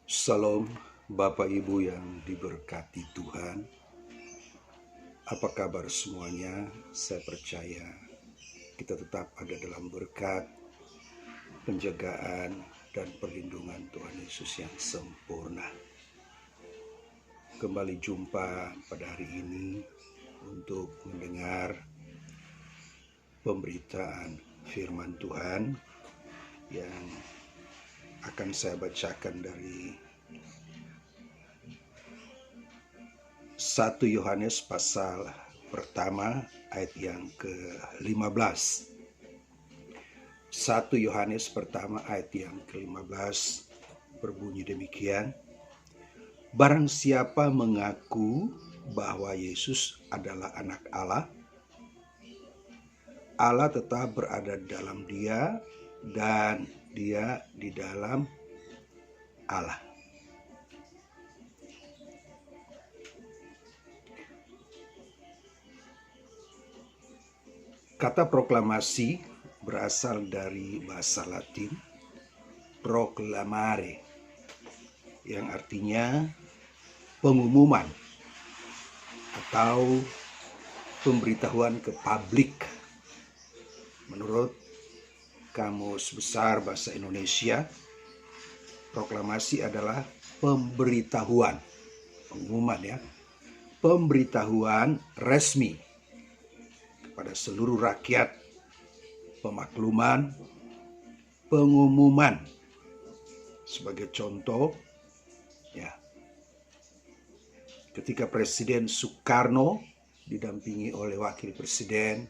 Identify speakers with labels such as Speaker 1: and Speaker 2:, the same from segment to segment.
Speaker 1: Salam Bapak Ibu yang diberkati Tuhan. Apa kabar semuanya? Saya percaya kita tetap ada dalam berkat, penjagaan, dan perlindungan Tuhan Yesus yang sempurna. Kembali jumpa pada hari ini untuk mendengar pemberitaan firman Tuhan yang akan saya bacakan dari 1 Yohanes pasal pertama ayat yang ke-15. 1 Yohanes pertama ayat yang ke-15 berbunyi demikian. Barang siapa mengaku bahwa Yesus adalah anak Allah, Allah tetap berada dalam dia dan dia di dalam Allah. Kata proklamasi berasal dari bahasa Latin proclamare, yang artinya pengumuman atau pemberitahuan ke publik. Menurut Kamus Besar Bahasa Indonesia, proklamasi adalah pemberitahuan, pengumuman ya, pemberitahuan resmi kepada seluruh rakyat, pemakluman, pengumuman. Sebagai contoh, ya, ketika Presiden Soekarno didampingi oleh Wakil Presiden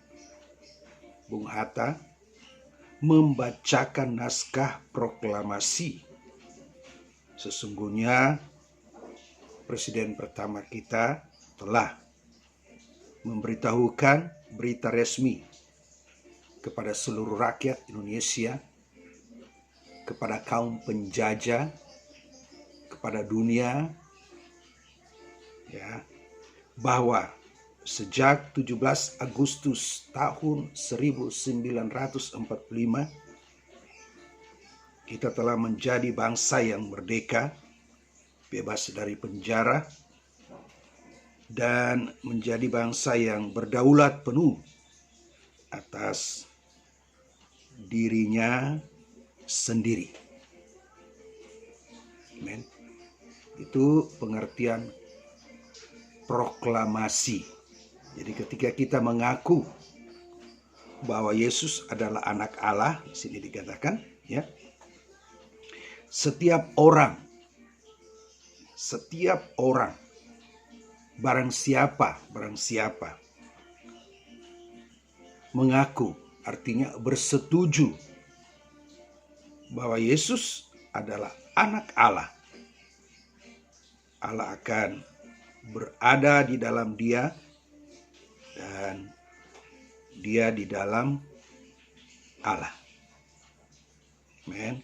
Speaker 1: Bung Hatta membacakan naskah proklamasi. Sesungguhnya Presiden pertama kita telah memberitahukan berita resmi kepada seluruh rakyat Indonesia, kepada kaum penjajah, kepada dunia, ya, bahwa sejak 17 Agustus tahun 1945 kita telah menjadi bangsa yang merdeka, bebas dari penjara, dan menjadi bangsa yang berdaulat penuh atas dirinya sendiri. Amen. Itu pengertian proklamasi. Jadi ketika kita mengaku bahwa Yesus adalah anak Allah, di sini dikatakan, ya, setiap orang, barang siapa mengaku, artinya bersetuju bahwa Yesus adalah anak Allah, Allah akan berada di dalam dia dan dia di dalam Allah. Amen.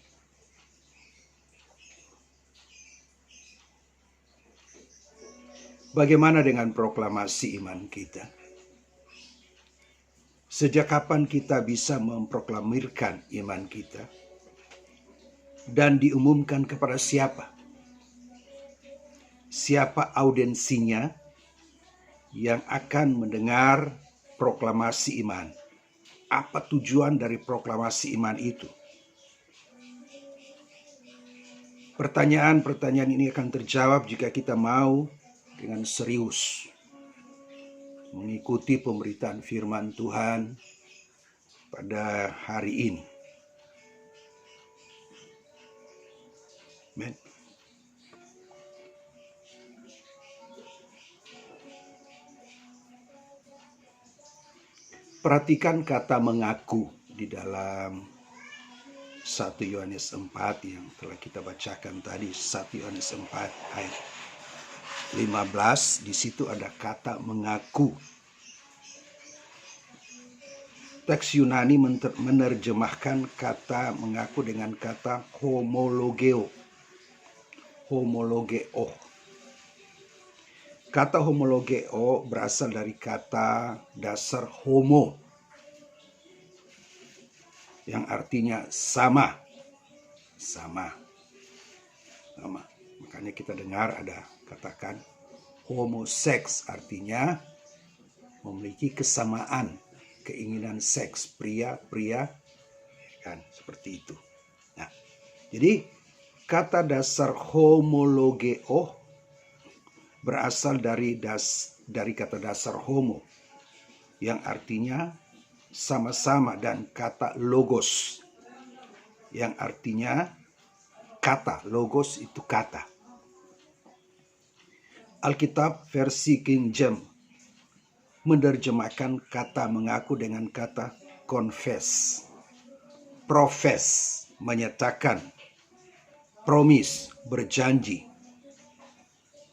Speaker 1: Bagaimana dengan proklamasi iman kita? Sejak kapan kita bisa memproklamirkan iman kita? Dan diumumkan kepada siapa? Siapa audiensinya yang akan mendengar proklamasi iman? Apa tujuan dari proklamasi iman itu? Pertanyaan-pertanyaan ini akan terjawab jika kita mau dengan serius mengikuti pemberitaan firman Tuhan pada hari ini. Amen. Perhatikan kata mengaku di dalam 1 Yohanes 4 yang telah kita bacakan tadi, 1 Yohanes 4 ayat 15, di situ ada kata mengaku. Teks Yunani menerjemahkan kata mengaku dengan kata homologeo. Homologeo. Kata homologeo berasal dari kata dasar homo, yang artinya sama. Makanya kita dengar ada katakan homoseks, artinya memiliki kesamaan keinginan seks pria-pria, kan seperti itu. Nah, jadi kata dasar homologeo berasal dari kata dasar homo yang artinya sama-sama, dan kata logos yang artinya kata. Logos itu kata. Alkitab versi King James menerjemahkan kata mengaku dengan kata confess. Profess, menyatakan. Promise, berjanji.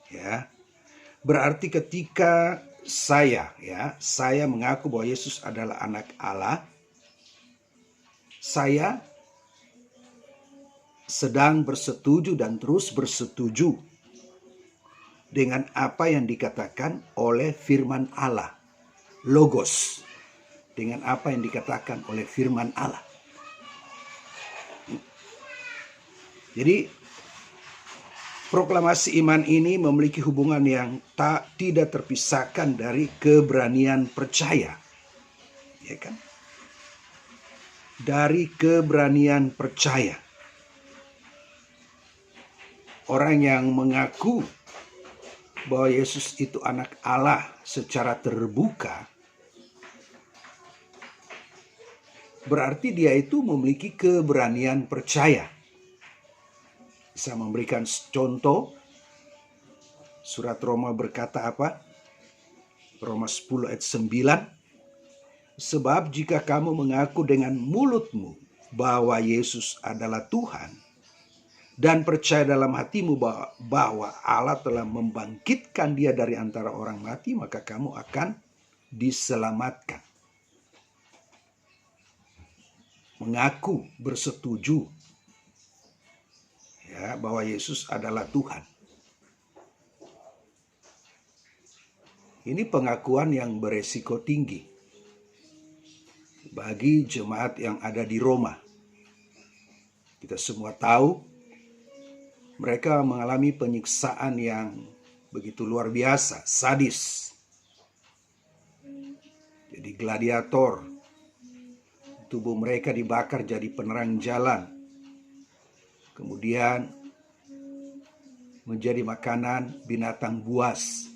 Speaker 1: Ya. Berarti ketika saya mengaku bahwa Yesus adalah anak Allah, saya sedang bersetuju dan terus bersetuju dengan apa yang dikatakan oleh firman Allah. Logos. Dengan apa yang dikatakan oleh firman Allah. Jadi proklamasi iman ini memiliki hubungan yang tidak terpisahkan dari keberanian percaya. Ya kan? Dari keberanian percaya. Orang yang mengaku bahwa Yesus itu anak Allah secara terbuka, berarti dia itu memiliki keberanian percaya. Bisa memberikan contoh, surat Roma berkata apa? Roma 10 ayat 9. Sebab jika kamu mengaku dengan mulutmu bahwa Yesus adalah Tuhan, dan percaya dalam hatimu bahwa Allah telah membangkitkan dia dari antara orang mati, maka kamu akan diselamatkan. Mengaku, bersetuju ya, bahwa Yesus adalah Tuhan. Ini pengakuan yang beresiko tinggi bagi jemaat yang ada di Roma. Kita semua tahu mereka mengalami penyiksaan yang begitu luar biasa, sadis. Jadi gladiator, tubuh mereka dibakar jadi penerang jalan. Kemudian menjadi makanan binatang buas.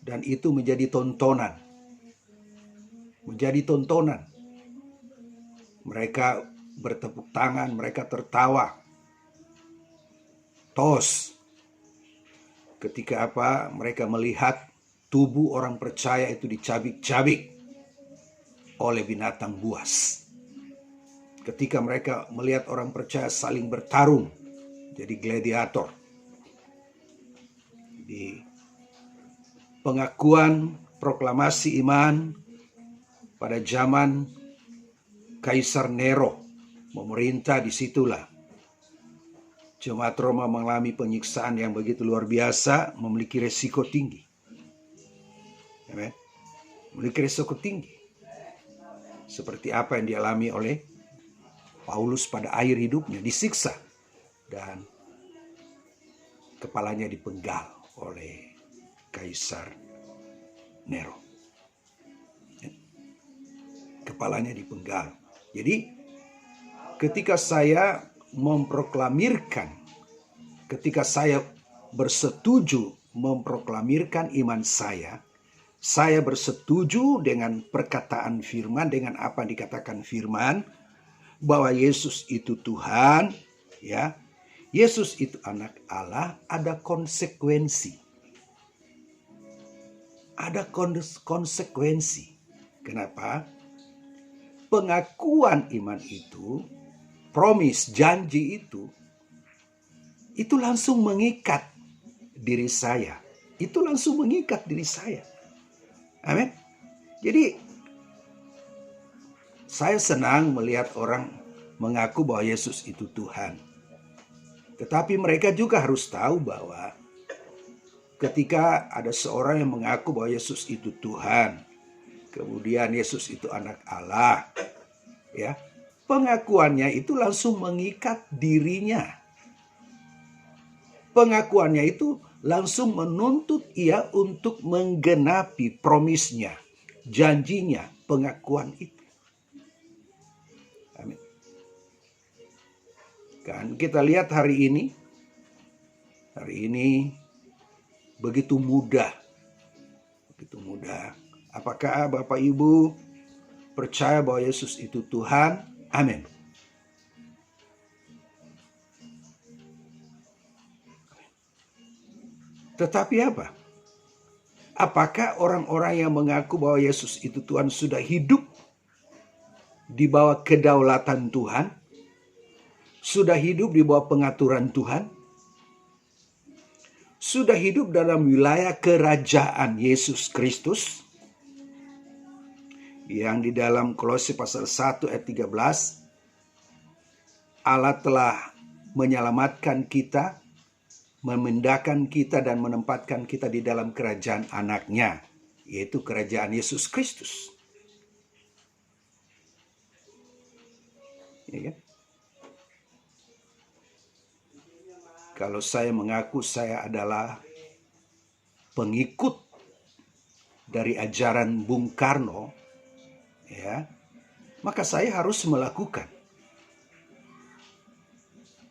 Speaker 1: Dan itu menjadi tontonan. Menjadi tontonan. Mereka bertepuk tangan, mereka tertawa. Tos. Ketika mereka melihat tubuh orang percaya itu dicabik-cabik oleh binatang buas. Ketika mereka melihat orang percaya saling bertarung, jadi gladiator. Di pengakuan proklamasi iman pada zaman Kaisar Nero memerintah, disitulah jemaat Roma mengalami penyiksaan yang begitu luar biasa, memiliki resiko tinggi. Amen. Memiliki resiko tinggi. Seperti apa yang dialami oleh Paulus pada akhir hidupnya, disiksa dan kepalanya dipenggal oleh Kaisar Nero. Kepalanya dipenggal. Jadi ketika saya memproklamirkan, ketika saya bersetuju memproklamirkan iman saya bersetuju dengan perkataan firman, dengan apa yang dikatakan firman, bahwa Yesus itu Tuhan, ya, Yesus itu anak Allah, ada konsekuensi. Ada konsekuensi. Kenapa? Pengakuan iman itu, promise, janji itu langsung mengikat diri saya. Itu langsung mengikat diri saya. Amin. Jadi saya senang melihat orang mengaku bahwa Yesus itu Tuhan. Tetapi mereka juga harus tahu bahwa ketika ada seorang yang mengaku bahwa Yesus itu Tuhan, kemudian Yesus itu anak Allah, ya, pengakuannya itu langsung mengikat dirinya. Pengakuannya itu langsung menuntut ia untuk menggenapi promisnya, janjinya, pengakuan itu. Amin. Kan kita lihat hari ini begitu mudah. Apakah Bapak Ibu percaya bahwa Yesus itu Tuhan? Amin. Tetapi apa? Apakah orang-orang yang mengaku bahwa Yesus itu Tuhan sudah hidup di bawah kedaulatan Tuhan? Sudah hidup di bawah pengaturan Tuhan? Sudah hidup dalam wilayah kerajaan Yesus Kristus? Yang di dalam Kolose pasal 1 ayat 13, Allah telah menyelamatkan kita, memindahkan kita dan menempatkan kita di dalam kerajaan anaknya, yaitu kerajaan Yesus Kristus. Ya kan? Kalau saya mengaku saya adalah pengikut dari ajaran Bung Karno, ya, maka saya harus melakukan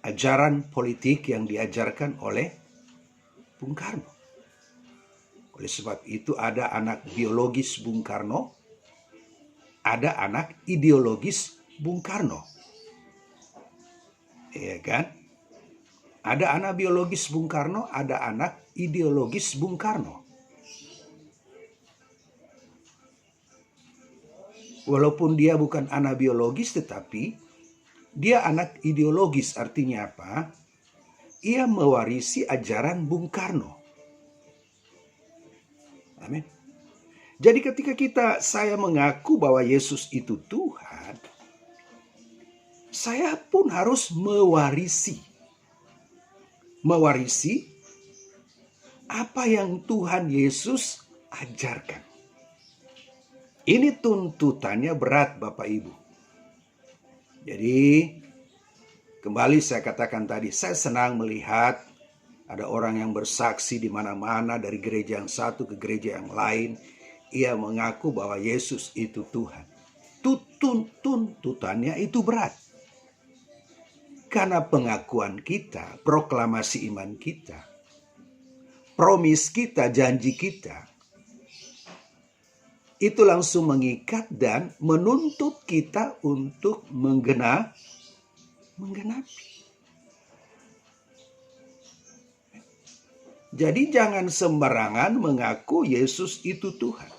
Speaker 1: ajaran politik yang diajarkan oleh Bung Karno. Oleh sebab itu ada anak biologis Bung Karno, ada anak ideologis Bung Karno. Ya kan? Ada anak biologis Bung Karno, ada anak ideologis Bung Karno. Walaupun dia bukan anak biologis, tetapi dia anak ideologis. Artinya apa? Ia mewarisi ajaran Bung Karno. Amin. Jadi ketika saya mengaku bahwa Yesus itu Tuhan, saya pun harus mewarisi apa yang Tuhan Yesus ajarkan. Ini tuntutannya berat, Bapak Ibu. Jadi, kembali saya katakan tadi, saya senang melihat ada orang yang bersaksi di mana-mana dari gereja yang satu ke gereja yang lain. Ia mengaku bahwa Yesus itu Tuhan. Tuntutannya itu berat. Karena pengakuan kita, proklamasi iman kita, promis kita, janji kita, itu langsung mengikat dan menuntut kita untuk menggenapi. Jadi jangan sembarangan mengaku Yesus itu Tuhan.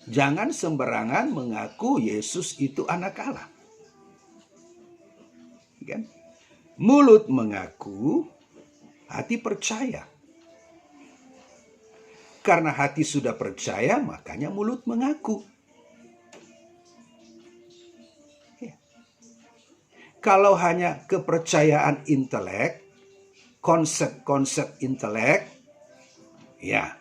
Speaker 1: Jangan sembarangan mengaku Yesus itu anak Allah. Kan? Mulut mengaku, hati percaya. Karena hati sudah percaya, makanya mulut mengaku. Ya. Kalau hanya kepercayaan intelek, konsep-konsep intelek, ya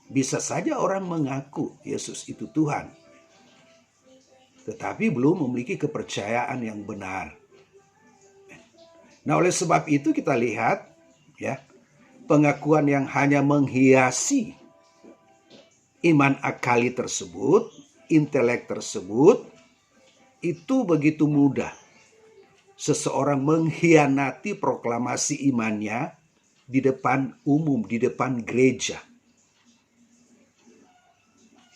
Speaker 1: bisa saja orang mengaku Yesus itu Tuhan, tetapi belum memiliki kepercayaan yang benar. Nah, oleh sebab itu kita lihat ya, pengakuan yang hanya menghiasi iman akali tersebut, intelek tersebut, itu begitu mudah seseorang mengkhianati proklamasi imannya di depan umum, di depan gereja.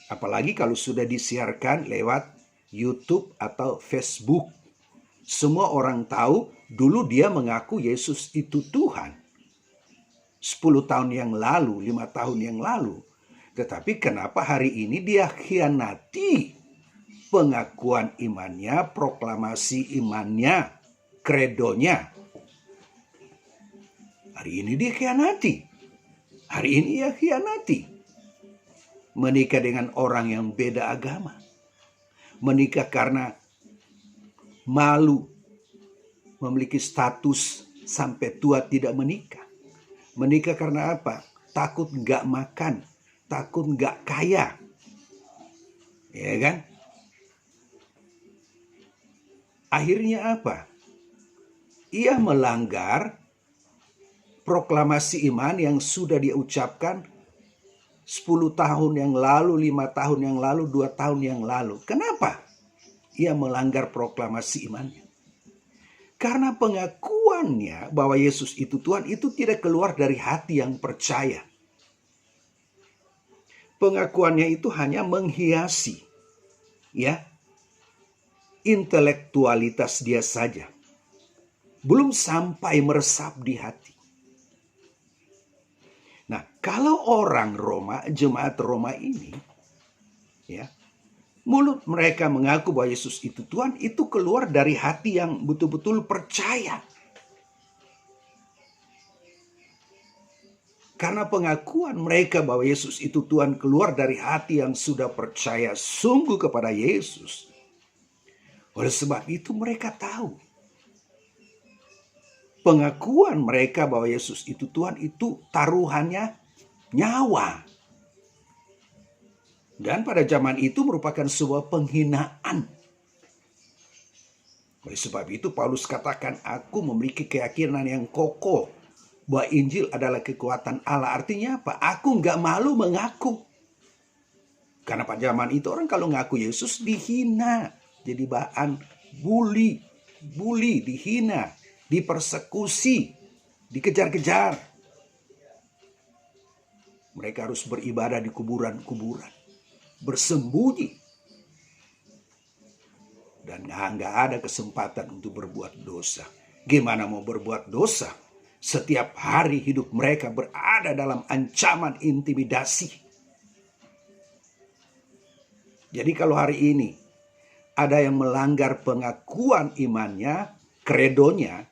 Speaker 1: Apalagi kalau sudah disiarkan lewat YouTube atau Facebook. Semua orang tahu dulu dia mengaku Yesus itu Tuhan. 10 tahun yang lalu, 5 tahun yang lalu. Tetapi kenapa hari ini dia khianati pengakuan imannya, proklamasi imannya, kredonya. Hari ini dia khianati. Hari ini dia khianati. Menikah dengan orang yang beda agama. Menikah karena malu memiliki status sampai tua tidak menikah. Menikah karena apa? Takut nggak makan, takut nggak kaya. Ya kan? Akhirnya apa? Ia melanggar proklamasi iman yang sudah dia ucapkan 10 tahun yang lalu, 5 tahun yang lalu, 2 tahun yang lalu. Kenapa ia melanggar proklamasi imannya? Karena pengakuannya bahwa Yesus itu Tuhan itu tidak keluar dari hati yang percaya. Pengakuannya itu hanya menghiasi intelektualitas dia saja. Belum sampai meresap di hati. Nah, kalau orang Roma, jemaat Roma ini, mulut mereka mengaku bahwa Yesus itu Tuhan, itu keluar dari hati yang betul-betul percaya. Karena pengakuan mereka bahwa Yesus itu Tuhan keluar dari hati yang sudah percaya sungguh kepada Yesus. Oleh sebab itu mereka tahu. Pengakuan mereka bahwa Yesus itu Tuhan itu taruhannya nyawa. Dan pada zaman itu merupakan sebuah penghinaan. Oleh sebab itu Paulus katakan, aku memiliki keyakinan yang kokoh bahwa Injil adalah kekuatan Allah. Artinya apa? Aku nggak malu mengaku. Karena pada zaman itu orang kalau ngaku Yesus dihina. Jadi bahan bully, dihina, dipersekusi, dikejar-kejar. Mereka harus beribadah di kuburan-kuburan, bersembunyi. Dan nggak ada kesempatan untuk berbuat dosa. Gimana mau berbuat dosa? Setiap hari hidup mereka berada dalam ancaman intimidasi. Jadi kalau hari ini ada yang melanggar pengakuan imannya, kredonya,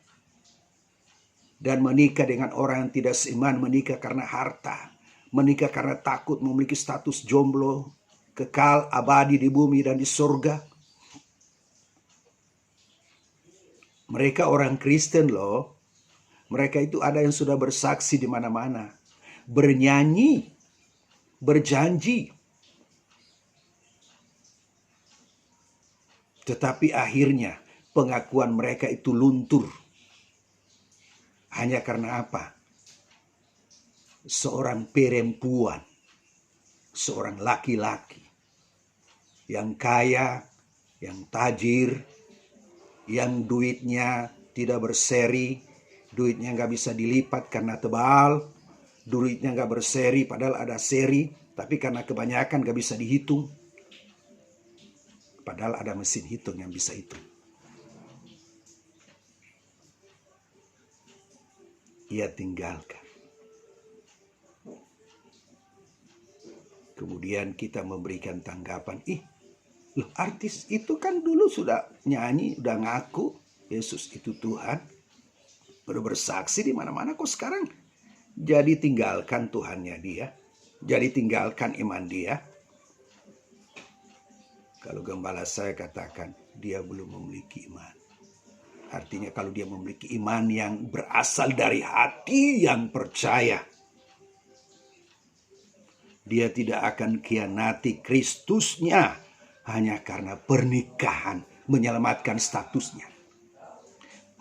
Speaker 1: dan menikah dengan orang yang tidak seiman, menikah karena harta, menikah karena takut memiliki status jomblo, kekal abadi di bumi dan di surga. Mereka orang Kristen loh. Mereka itu ada yang sudah bersaksi di mana-mana. Bernyanyi, berjanji. Tetapi akhirnya pengakuan mereka itu luntur. Hanya karena apa? Seorang perempuan, seorang laki-laki yang kaya, yang tajir, yang duitnya tidak berseri, duitnya nggak bisa dilipat karena tebal, duitnya nggak berseri padahal ada seri, tapi karena kebanyakan nggak bisa dihitung. Padahal ada mesin hitung yang bisa hitung. Ia tinggalkan. Kemudian kita memberikan tanggapan, loh artis itu kan dulu sudah nyanyi, udah ngaku Yesus itu Tuhan, udah bersaksi di mana-mana, kok sekarang jadi tinggalkan Tuhannya dia, jadi tinggalkan iman dia. Kalau gembala saya katakan dia belum memiliki iman. Artinya kalau dia memiliki iman yang berasal dari hati yang percaya, dia tidak akan khianati Kristusnya hanya karena pernikahan menyelamatkan statusnya.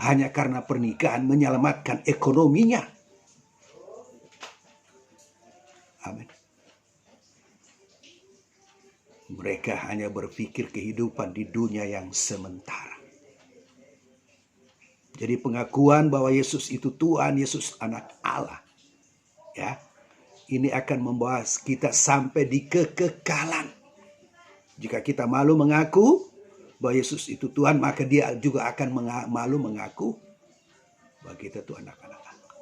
Speaker 1: Hanya karena pernikahan menyelamatkan ekonominya. Amin. Mereka hanya berpikir kehidupan di dunia yang sementara. Jadi pengakuan bahwa Yesus itu Tuhan, Yesus anak Allah, ini akan membawa kita sampai di kekekalan. Jika kita malu mengaku bahwa Yesus itu Tuhan, maka dia juga akan malu mengaku bahwa kita itu anak-anak Allah.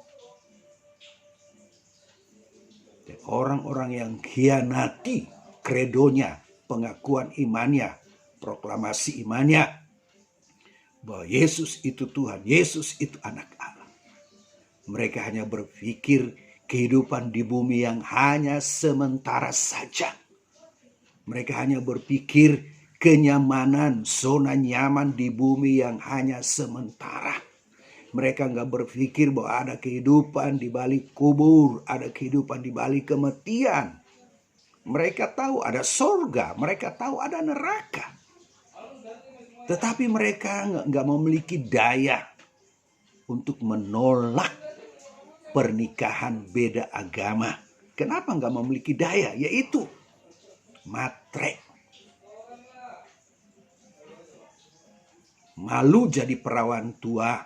Speaker 1: Dan orang-orang yang khianati kredonya, pengakuan imannya, proklamasi imannya, bahwa Yesus itu Tuhan, Yesus itu anak Allah. Mereka hanya berpikir kehidupan di bumi yang hanya sementara saja. Mereka hanya berpikir kenyamanan, zona nyaman di bumi yang hanya sementara. Mereka nggak berpikir bahwa ada kehidupan di balik kubur, ada kehidupan di balik kematian. Mereka tahu ada surga, mereka tahu ada neraka. Tetapi mereka nggak memiliki daya untuk menolak pernikahan beda agama. Kenapa nggak memiliki daya? Yaitu matre. Malu jadi perawan tua,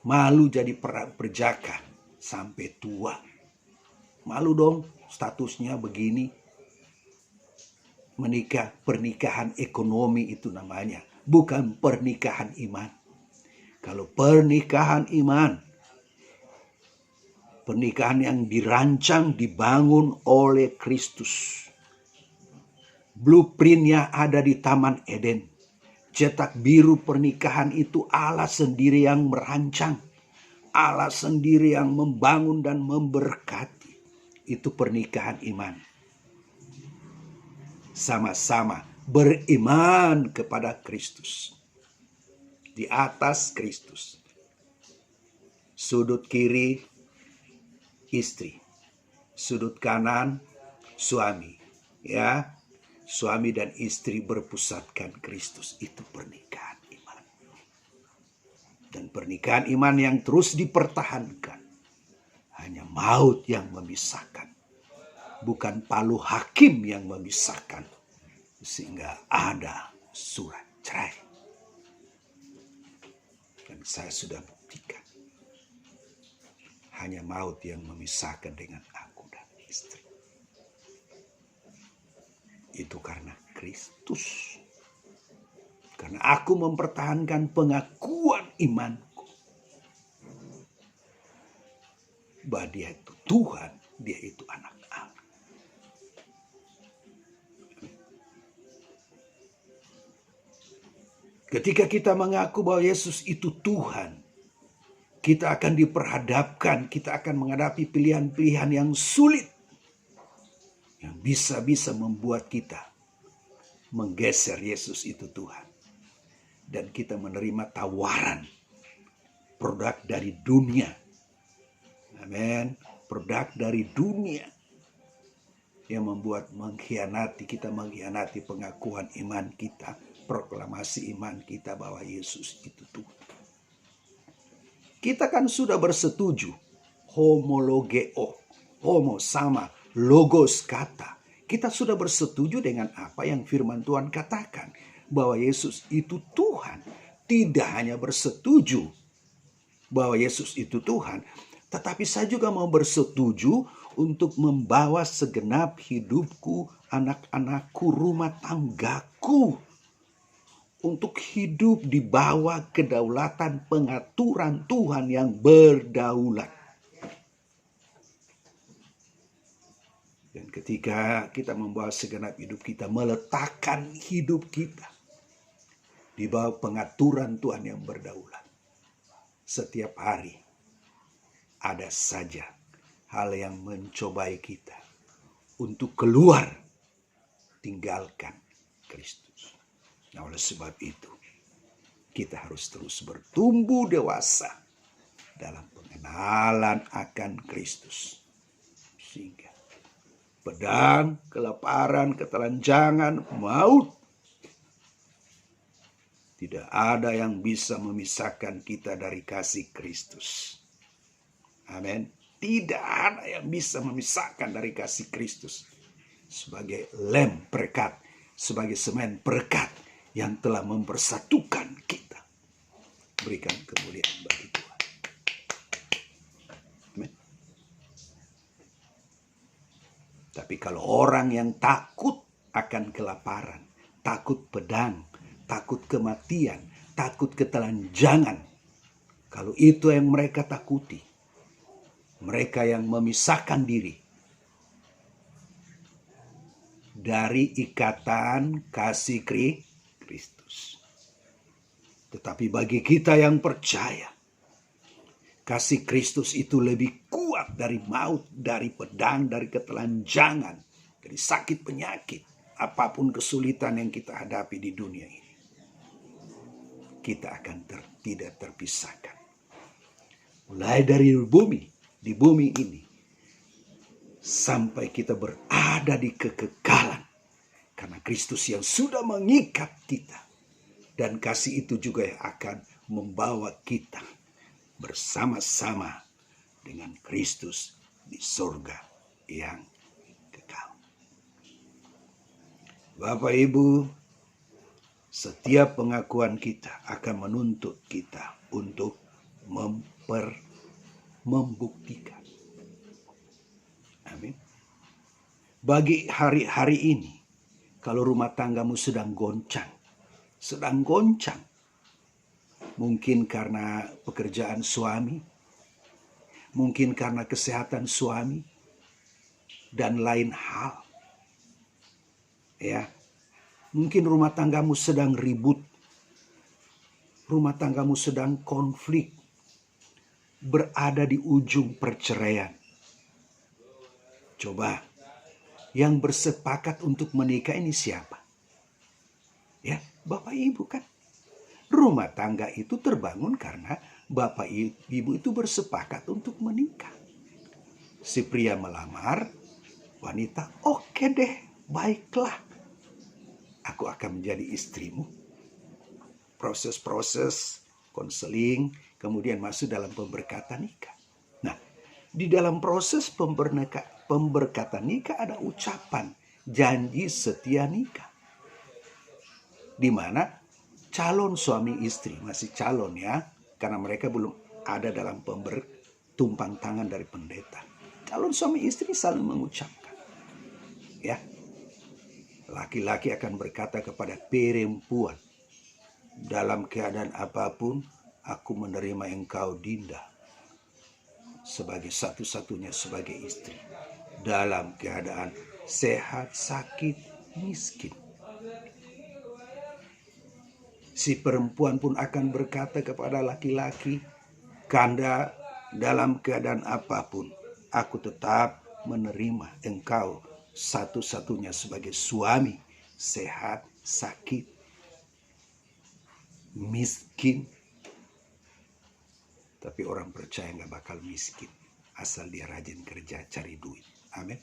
Speaker 1: malu jadi perjaka sampai tua. Malu dong statusnya begini. Menikah, pernikahan ekonomi itu namanya, bukan pernikahan iman. Kalau pernikahan iman, pernikahan yang dirancang, dibangun oleh Kristus. Blueprintnya ada di Taman Eden. Cetak biru pernikahan itu Allah sendiri yang merancang. Allah sendiri yang membangun dan memberkati. Itu pernikahan iman. Sama-sama beriman kepada Kristus. Di atas Kristus. Sudut kiri istri, sudut kanan suami. Ya, suami dan istri berpusatkan Kristus. Itu pernikahan iman. Dan pernikahan iman yang terus dipertahankan. Hanya maut yang memisahkan. Bukan palu hakim yang memisahkan. Sehingga ada surat cerai. Dan saya sudah buktikan. Hanya maut yang memisahkan dengan aku dan istri. Itu karena Kristus. Karena aku mempertahankan pengakuan imanku. Bahwa dia itu Tuhan, dia itu anak Allah. Ketika kita mengaku bahwa Yesus itu Tuhan, kita akan diperhadapkan, kita akan menghadapi pilihan-pilihan yang sulit. Yang bisa-bisa membuat kita menggeser Yesus itu Tuhan. Dan kita menerima tawaran produk dari dunia. Amin. Produk dari dunia yang membuat kita mengkhianati pengakuan iman kita, proklamasi iman kita bahwa Yesus itu Tuhan. Kita kan sudah bersetuju, homologeo, homo sama, logos kata. Kita sudah bersetuju dengan apa yang firman Tuhan katakan, bahwa Yesus itu Tuhan. Tidak hanya bersetuju bahwa Yesus itu Tuhan, tetapi saya juga mau bersetuju untuk membawa segenap hidupku, anak-anakku, rumah tanggaku, untuk hidup di bawah kedaulatan pengaturan Tuhan yang berdaulat. Dan ketika kita membawa segenap hidup kita, meletakkan hidup kita di bawah pengaturan Tuhan yang berdaulat. Setiap hari ada saja hal yang mencobai kita untuk keluar, tinggalkan Kristus. Nah, oleh sebab itu, kita harus terus bertumbuh dewasa dalam pengenalan akan Kristus. Sehingga pedang, kelaparan, ketelanjangan, maut, tidak ada yang bisa memisahkan kita dari kasih Kristus. Amin. Tidak ada yang bisa memisahkan dari kasih Kristus. Sebagai lem perekat, sebagai semen perekat yang telah mempersatukan kita. Berikan kemuliaan bagi Tuhan. Amin. Tapi kalau orang yang takut akan kelaparan, takut pedang, takut kematian, takut ketelanjangan, kalau itu yang mereka takuti, mereka yang memisahkan diri dari ikatan kasih Kristus. Tetapi bagi kita yang percaya, kasih Kristus itu lebih kuat dari maut, dari pedang, dari ketelanjangan, dari sakit penyakit, apapun kesulitan yang kita hadapi di dunia ini. Kita akan tidak terpisahkan. Mulai dari di bumi ini, sampai kita berada di kekekalan. Karena Kristus yang sudah mengikat kita. Dan kasih itu juga yang akan membawa kita bersama-sama dengan Kristus di surga yang kekal. Bapak Ibu, setiap pengakuan kita akan menuntut kita untuk membuktikan. Amin. Bagi hari-hari ini, kalau rumah tanggamu sedang goncang, mungkin karena pekerjaan suami, mungkin karena kesehatan suami, dan lain hal. Ya, mungkin rumah tanggamu sedang ribut, rumah tanggamu sedang konflik, berada di ujung perceraian. Coba, yang bersepakat untuk menikah ini siapa? Ya, Bapak Ibu kan. Rumah tangga itu terbangun karena Bapak Ibu itu bersepakat untuk menikah. Si pria melamar, wanita, oke deh, baiklah. Aku akan menjadi istrimu. Proses-proses konseling, kemudian masuk dalam pemberkatan nikah. Nah, di dalam proses pemberkatan nikah ada ucapan janji setia nikah. Di mana calon suami istri, masih calon ya, karena mereka belum ada dalam tumpang tangan dari pendeta. Calon suami istri saling mengucapkan. Ya, laki-laki akan berkata kepada perempuan, dalam keadaan apapun, aku menerima engkau Dinda sebagai satu-satunya sebagai istri. Dalam keadaan sehat, sakit, miskin. Si perempuan pun akan berkata kepada laki-laki, Kanda, dalam keadaan apapun, aku tetap menerima engkau satu-satunya sebagai suami, sehat, sakit, miskin. Tapi orang percaya gak bakal miskin, asal dia rajin kerja cari duit. Amin.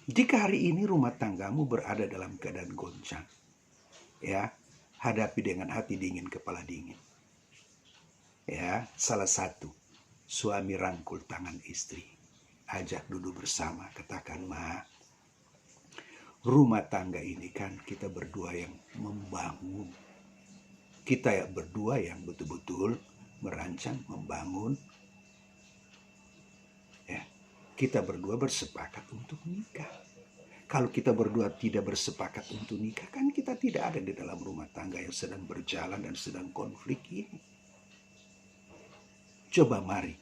Speaker 1: Jika hari ini rumah tanggamu berada dalam keadaan goncang, ya, hadapi dengan hati dingin, kepala dingin. Ya, salah satu, suami rangkul tangan istri, ajak duduk bersama, katakan, Ma, rumah tangga ini kan kita berdua yang membangun. Kita ya berdua yang betul-betul merancang, membangun. Ya, kita berdua bersepakat untuk nikah. Kalau kita berdua tidak bersepakat untuk nikah, kan kita tidak ada di dalam rumah tangga yang sedang berjalan dan sedang konflik ini. Coba mari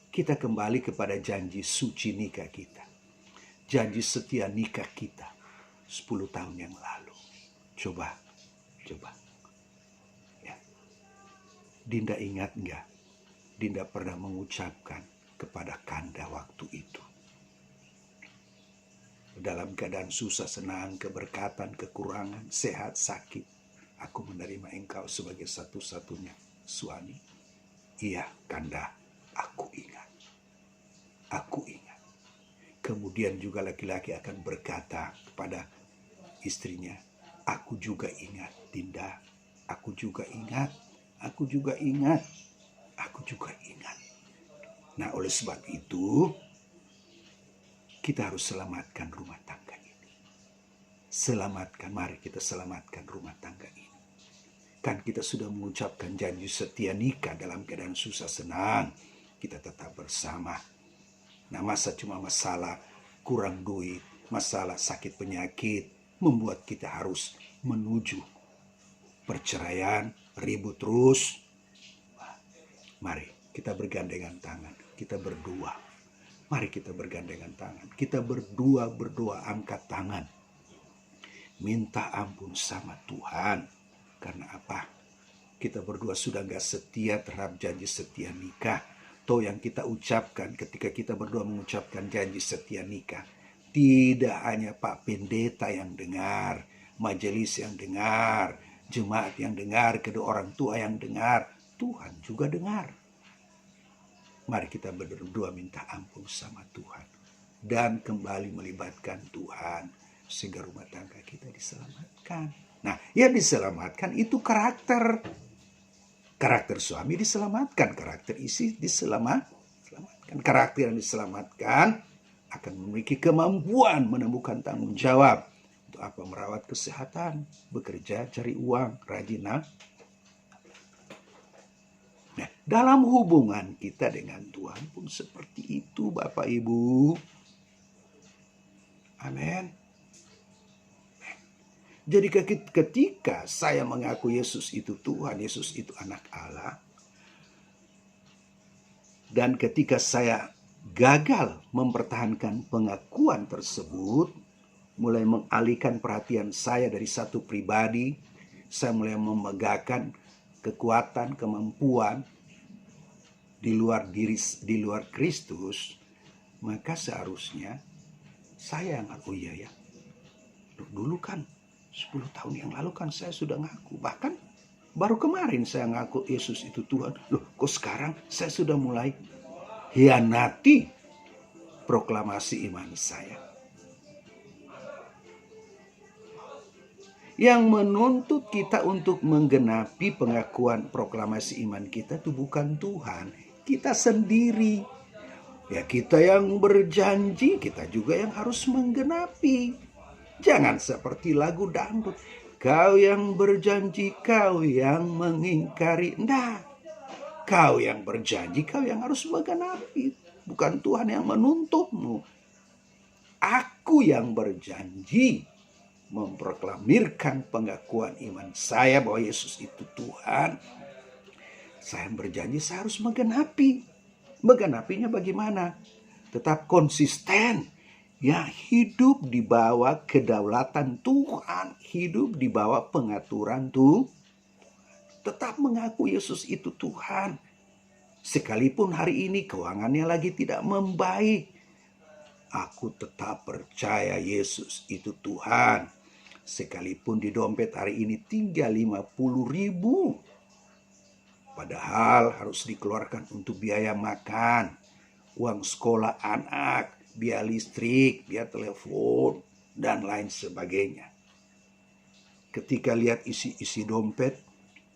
Speaker 1: kita kembali kepada janji suci nikah kita. Janji setia nikah kita 10 tahun yang lalu. Coba. Ya. Dinda ingat enggak? Dinda pernah mengucapkan kepada Kanda waktu itu. Dalam keadaan susah, senang, keberkatan, kekurangan, sehat, sakit, aku menerima engkau sebagai satu-satunya suami. Iya, Kanda, aku ingat. Kemudian juga laki-laki akan berkata kepada istrinya, aku juga ingat, Dinda. Aku juga ingat. Nah, oleh sebab itu, kita harus selamatkan rumah tangga ini. Mari kita selamatkan rumah tangga ini. Kan kita sudah mengucapkan janji setia nikah dalam keadaan susah senang. Kita tetap bersama. Nah, masa cuma masalah kurang duit, masalah sakit penyakit, membuat kita harus menuju perceraian, ribut terus. Mari kita bergandengan tangan, kita berdua. Mari kita bergandengan tangan. Kita berdoa, angkat tangan. Minta ampun sama Tuhan. Karena apa? Kita berdua sudah gak setia terhadap janji setia nikah. Toh yang kita ucapkan ketika kita berdua mengucapkan janji setia nikah. Tidak hanya Pak Pendeta yang dengar. Majelis yang dengar. Jemaat yang dengar. Kedua orang tua yang dengar. Tuhan juga dengar. Mari kita berdua minta ampun sama Tuhan. Dan kembali melibatkan Tuhan. Sehingga rumah tangga kita diselamatkan. Nah, yang diselamatkan itu karakter. Karakter suami diselamatkan, karakter istri diselamatkan. Karakter yang diselamatkan akan memiliki kemampuan menemukan tanggung jawab. Untuk apa? Merawat kesehatan, bekerja, cari uang, rajin. Nah, dalam hubungan kita dengan Tuhan pun seperti itu, Bapak Ibu. Amin. Jadi ketika saya mengaku Yesus itu Tuhan, Yesus itu anak Allah, dan ketika saya gagal mempertahankan pengakuan tersebut, mulai mengalihkan perhatian saya dari satu pribadi, saya mulai memegahkan kekuatan, kemampuan di luar Kristus, maka seharusnya saya yang ngaku ya. Dulu kan 10 tahun yang lalu kan saya sudah ngaku. Bahkan baru kemarin saya ngaku Yesus itu Tuhan. Loh, kok sekarang saya sudah mulai hianati proklamasi iman saya? Yang menuntut kita untuk menggenapi pengakuan proklamasi iman kita itu bukan Tuhan. Kita sendiri. Ya, kita yang berjanji, kita juga yang harus menggenapi. Jangan seperti lagu dangdut. Kau yang berjanji, kau yang mengingkari. Nah, kau yang berjanji, kau yang harus menggenapi. Bukan Tuhan yang menuntutmu. Aku yang berjanji memproklamirkan pengakuan iman saya bahwa Yesus itu Tuhan. Saya berjanji saya harus menggenapi. Menggenapinya bagaimana? Tetap konsisten. Ya, hidup di bawah kedaulatan Tuhan, hidup di bawah pengaturan Tuhan. Tetap mengaku Yesus itu Tuhan. Sekalipun hari ini keuangannya lagi tidak membaik, aku tetap percaya Yesus itu Tuhan. Sekalipun di dompet hari ini tinggal 50.000, padahal harus dikeluarkan untuk biaya makan, uang sekolah anak, biaya listrik, biaya telepon, dan lain sebagainya. Ketika lihat isi dompet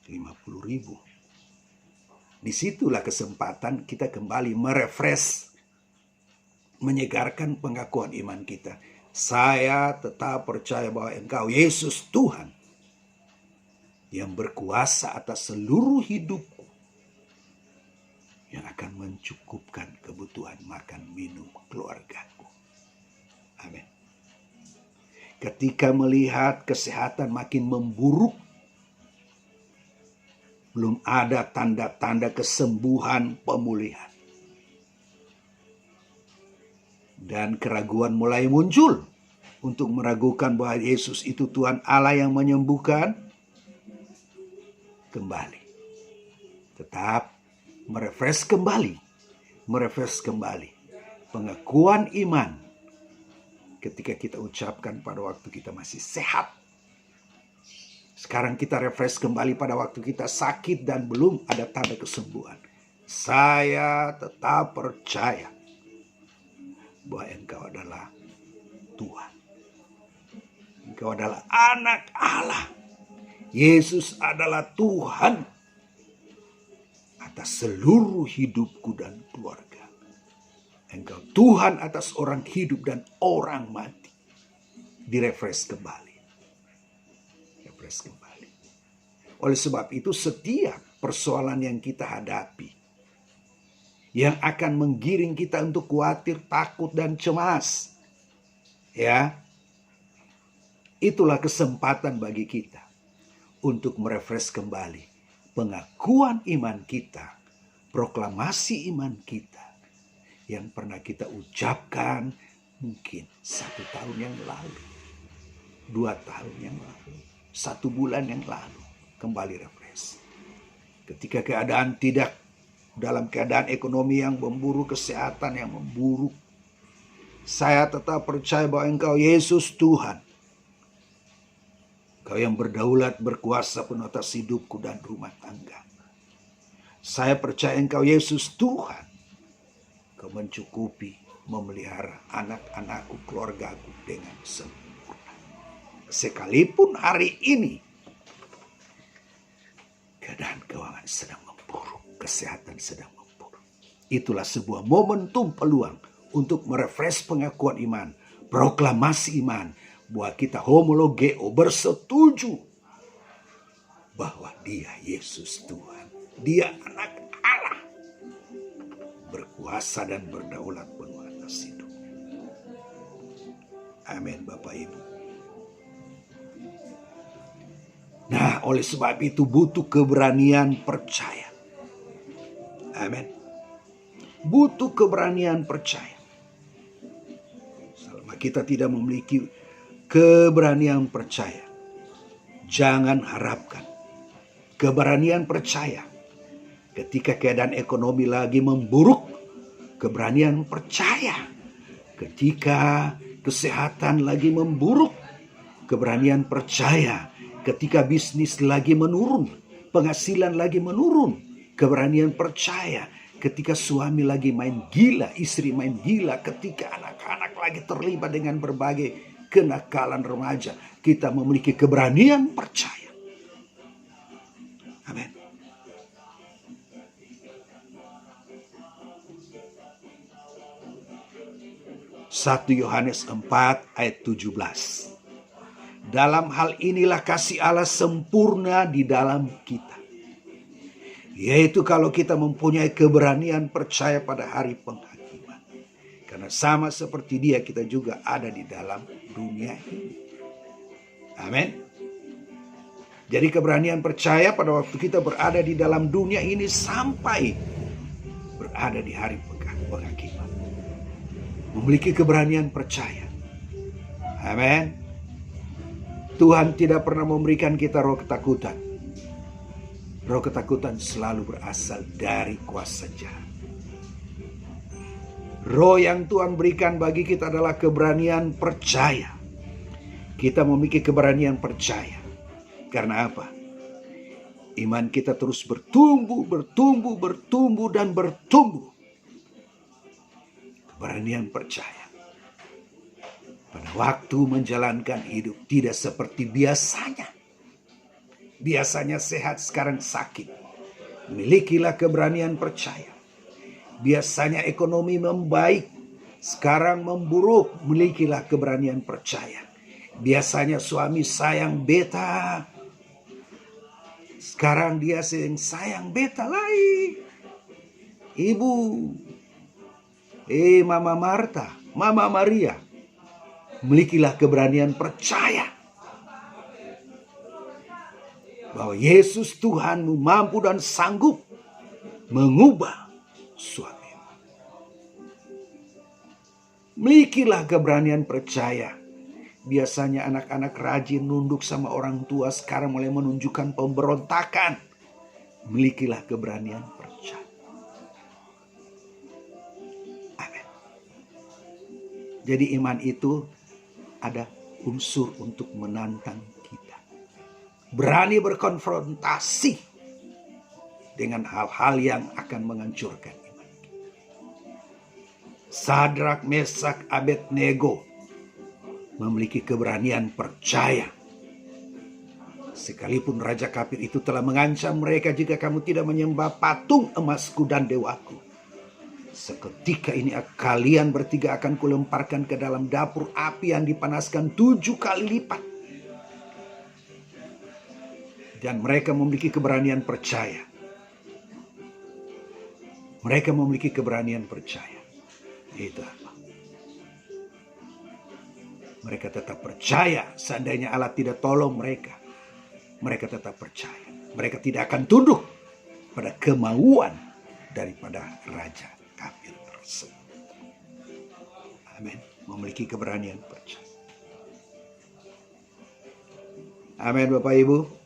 Speaker 1: 50.000, disitulah kesempatan kita kembali merefresh, menyegarkan pengakuan iman kita. Saya tetap percaya bahwa Engkau Yesus Tuhan yang berkuasa atas seluruh hidupku, yang akan mencukupkan kebutuhan makan minum keluargaku. Amin. Ketika melihat kesehatan makin memburuk, belum ada tanda-tanda kesembuhan, pemulihan, dan keraguan mulai muncul untuk meragukan bahwa Yesus itu Tuhan Allah yang menyembuhkan, kembali tetap merefresh kembali pengakuan iman ketika kita ucapkan pada waktu kita masih sehat. Sekarang kita refresh kembali pada waktu kita sakit dan belum ada tanda kesembuhan. Saya tetap percaya bahwa Engkau adalah Tuhan. Engkau adalah anak Allah. Yesus adalah Tuhan atas seluruh hidupku dan keluarga. Engkau Tuhan atas orang hidup dan orang mati. Direfresh kembali. Refresh kembali. Oleh sebab itu setiap persoalan yang kita hadapi, yang akan menggiring kita untuk khawatir, takut, dan cemas, ya, itulah kesempatan bagi kita untuk merefresh kembali pengakuan iman kita, proklamasi iman kita yang pernah kita ucapkan mungkin 1 tahun yang lalu, 2 tahun yang lalu, 1 bulan yang lalu. Kembali refresh. Ketika keadaan tidak dalam keadaan ekonomi yang memburuk, kesehatan yang memburuk, saya tetap percaya bahwa Engkau Yesus Tuhan. Kau yang berdaulat, berkuasa penuh atas hidupku dan rumah tangga. Saya percaya Engkau Yesus Tuhan. Kau mencukupi, memelihara anak-anakku, keluargaku dengan sempurna. Sekalipun hari ini keadaan keuangan sedang memburuk, kesehatan sedang memburuk. Itulah sebuah momentum peluang untuk merefresh pengakuan iman, proklamasi iman, bahwa kita homologeo bersetuju bahwa dia Yesus Tuhan, dia anak Allah, berkuasa dan berdaulat penuh atas hidup. Amin Bapak Ibu. Nah, oleh sebab itu butuh keberanian percaya. Amin. Butuh keberanian percaya. Selama kita tidak memiliki keberanian percaya, jangan harapkan keberanian percaya ketika keadaan ekonomi lagi memburuk. Keberanian percaya ketika kesehatan lagi memburuk. Keberanian percaya ketika bisnis lagi menurun, penghasilan lagi menurun. Keberanian percaya ketika suami lagi main gila, istri main gila, ketika anak-anak lagi terlibat dengan berbagai kenakalan remaja. Kita memiliki keberanian percaya. Amin. Satu Yohanes 4 ayat 17. Dalam hal inilah kasih Allah sempurna di dalam kita, yaitu kalau kita mempunyai keberanian percaya pada hari penghakiman. Karena sama seperti dia, kita juga ada di dalam dunia ini. Amin. Jadi keberanian percaya pada waktu kita berada di dalam dunia ini sampai berada di hari penghakiman. Memiliki keberanian percaya. Amin. Tuhan tidak pernah memberikan kita roh ketakutan. Roh ketakutan selalu berasal dari kuasa jahat. Roh yang Tuhan berikan bagi kita adalah keberanian percaya. Kita memiliki keberanian percaya. Karena apa? Iman kita terus bertumbuh, dan bertumbuh. Keberanian percaya. Pada waktu menjalankan hidup tidak seperti biasanya. Biasanya sehat, sekarang sakit. Milikilah keberanian percaya. Biasanya ekonomi membaik, sekarang memburuk. Milikilah keberanian percaya. Biasanya suami sayang beta, sekarang dia sayang beta lagi. Ibu, Mama Marta, Mama Maria, milikilah keberanian percaya bahwa Yesus Tuhanmu mampu dan sanggup mengubah suami. Milikilah keberanian percaya. Biasanya anak-anak rajin nunduk sama orang tua, sekarang mulai menunjukkan pemberontakan. Milikilah keberanian percaya. Amin. Jadi iman itu ada unsur untuk menantang kita. Berani berkonfrontasi dengan hal-hal yang akan menghancurkan iman kita. Sadrak, Mesak, Abednego memiliki keberanian percaya. Sekalipun raja kafir itu telah mengancam mereka, jika kamu tidak menyembah patung emasku dan dewaku, seketika ini kalian bertiga akan kulemparkan ke dalam dapur api yang dipanaskan 7 kali lipat. Dan mereka memiliki keberanian percaya. Mereka memiliki keberanian percaya. Itu apa? Mereka tetap percaya seandainya Allah tidak tolong mereka. Mereka tetap percaya. Mereka tidak akan tunduk pada kemauan daripada raja kafir tersebut. Amin. Memiliki keberanian percaya. Amin Bapak Ibu.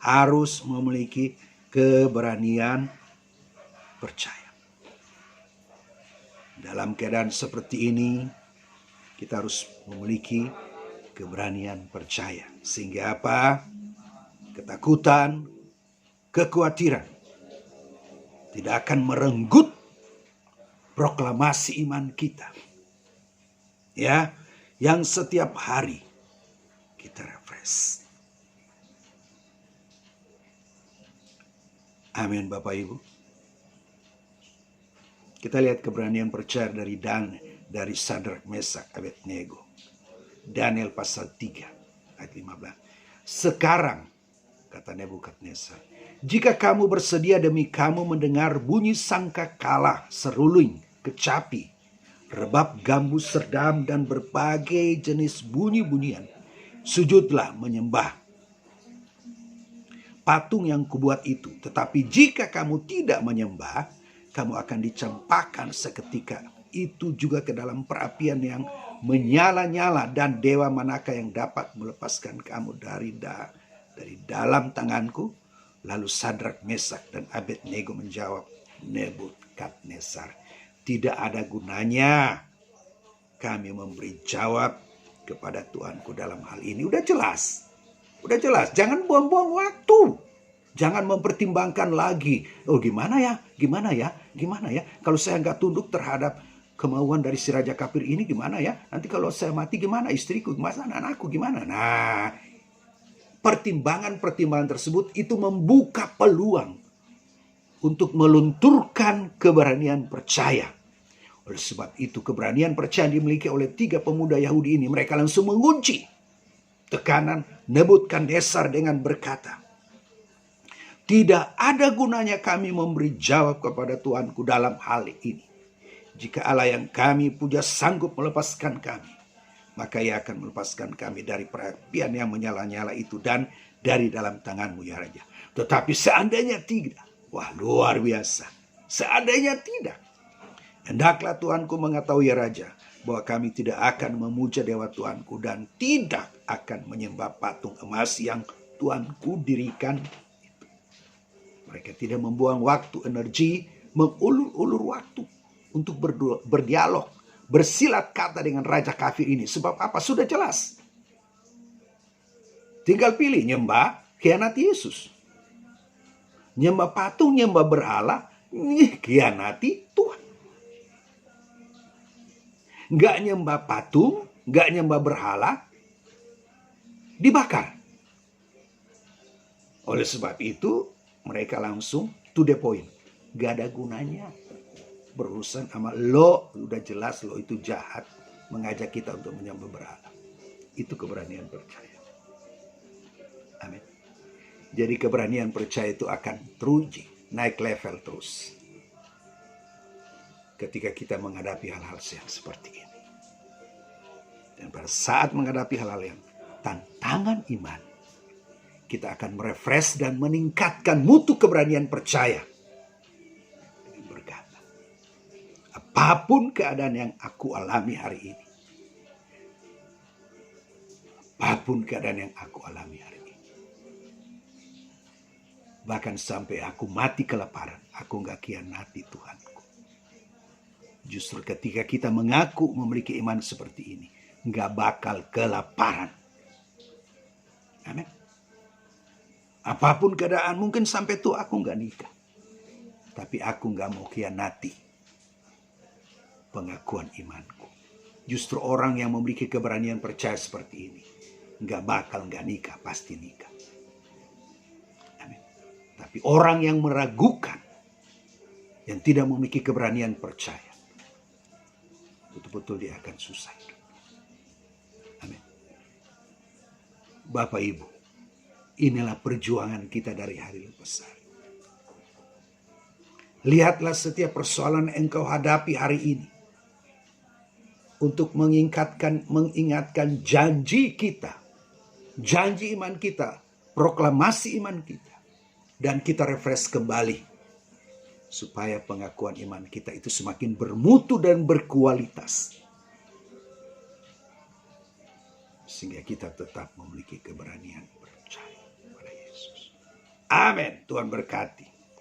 Speaker 1: Harus memiliki keberanian percaya. Dalam keadaan seperti ini, kita harus memiliki keberanian percaya. Sehingga apa? Ketakutan, kekhawatiran tidak akan merenggut proklamasi iman kita. Ya, yang setiap hari kita refresh. Amin Bapak Ibu. Kita lihat keberanian percaya dari Sadrak, Mesak, Abednego. Daniel pasal 3 ayat 15. Sekarang, kata Nebukadnezar, jika kamu bersedia demi kamu mendengar bunyi sangkakala, seruling, kecapi, rebab gambus serdam, dan berbagai jenis bunyi-bunyian, sujudlah menyembah patung yang kubuat itu. Tetapi jika kamu tidak menyembah, kamu akan dicampakkan seketika itu juga ke dalam perapian yang menyala-nyala, dan dewa manakah yang dapat melepaskan kamu dari dalam tanganku? Lalu Sadrak, Mesak, dan Abednego menjawab Nebukadnezar, tidak ada gunanya kami memberi jawab kepada Tuanku dalam hal ini. Udah jelas. Jangan buang-buang waktu. Jangan mempertimbangkan lagi. Oh gimana ya? Kalau saya nggak tunduk terhadap kemauan dari si raja kafir ini gimana ya? Nanti kalau saya mati gimana? Istriku gimana? Anakku gimana? Nah, pertimbangan tersebut itu membuka peluang untuk melunturkan keberanian percaya. Oleh sebab itu keberanian percaya dimiliki oleh 3 pemuda Yahudi ini. Mereka langsung mengunci tekanan Nebukadnezar dengan berkata, tidak ada gunanya kami memberi jawab kepada Tuanku dalam hal ini. Jika Allah yang kami puja sanggup melepaskan kami, maka Ia akan melepaskan kami dari perapian yang menyala-nyala itu dan dari dalam tanganmu ya Raja. Tetapi seandainya tidak, wah luar biasa. Seandainya tidak, hendaklah Tuanku mengetahui ya Raja, bahwa kami tidak akan memuja dewa Tuanku dan tidak akan menyembah patung emas yang Tuanku dirikan itu. Mereka tidak membuang waktu, energi, mengulur-ulur waktu untuk berdialog, bersilat kata dengan raja kafir ini. Sebab apa? Sudah jelas. Tinggal pilih, nyembah, khianati Yesus. Nyembah patung, nyembah berhala, khianati Tuhan. Nggak nyembah patung, nggak nyembah berhala, dibakar. Oleh sebab itu, mereka langsung to the point. Gak ada gunanya berurusan sama lo. Udah jelas lo itu jahat, mengajak kita untuk menyembah berhala. Itu keberanian percaya. Amin. Jadi keberanian percaya itu akan teruji, naik level terus ketika kita menghadapi hal-hal yang seperti ini. Dan pada saat menghadapi hal-hal yang tantangan iman, kita akan merefresh dan meningkatkan mutu keberanian percaya. Dengan berkata, apapun keadaan yang aku alami hari ini, apapun keadaan yang aku alami hari ini, bahkan sampai aku mati kelaparan, aku gak khianati Tuhanku. Justru ketika kita mengaku memiliki iman seperti ini, gak bakal kelaparan. Amin. Apapun keadaan, mungkin sampai tua aku gak nikah, tapi aku gak mau khianati pengakuan imanku. Justru orang yang memiliki keberanian percaya seperti ini, gak bakal gak nikah, pasti nikah. Amin. Tapi orang yang meragukan, yang tidak memiliki keberanian percaya, betul-betul dia akan susah. Amin. Bapak Ibu, inilah perjuangan kita dari hari lepas hari. Lihatlah setiap persoalan yang engkau hadapi hari ini, untuk mengingatkan janji kita, janji iman kita, proklamasi iman kita, dan kita refresh kembali supaya pengakuan iman kita itu semakin bermutu dan berkualitas, sehingga kita tetap memiliki keberanian percaya pada Yesus. Amin. Tuhan berkati.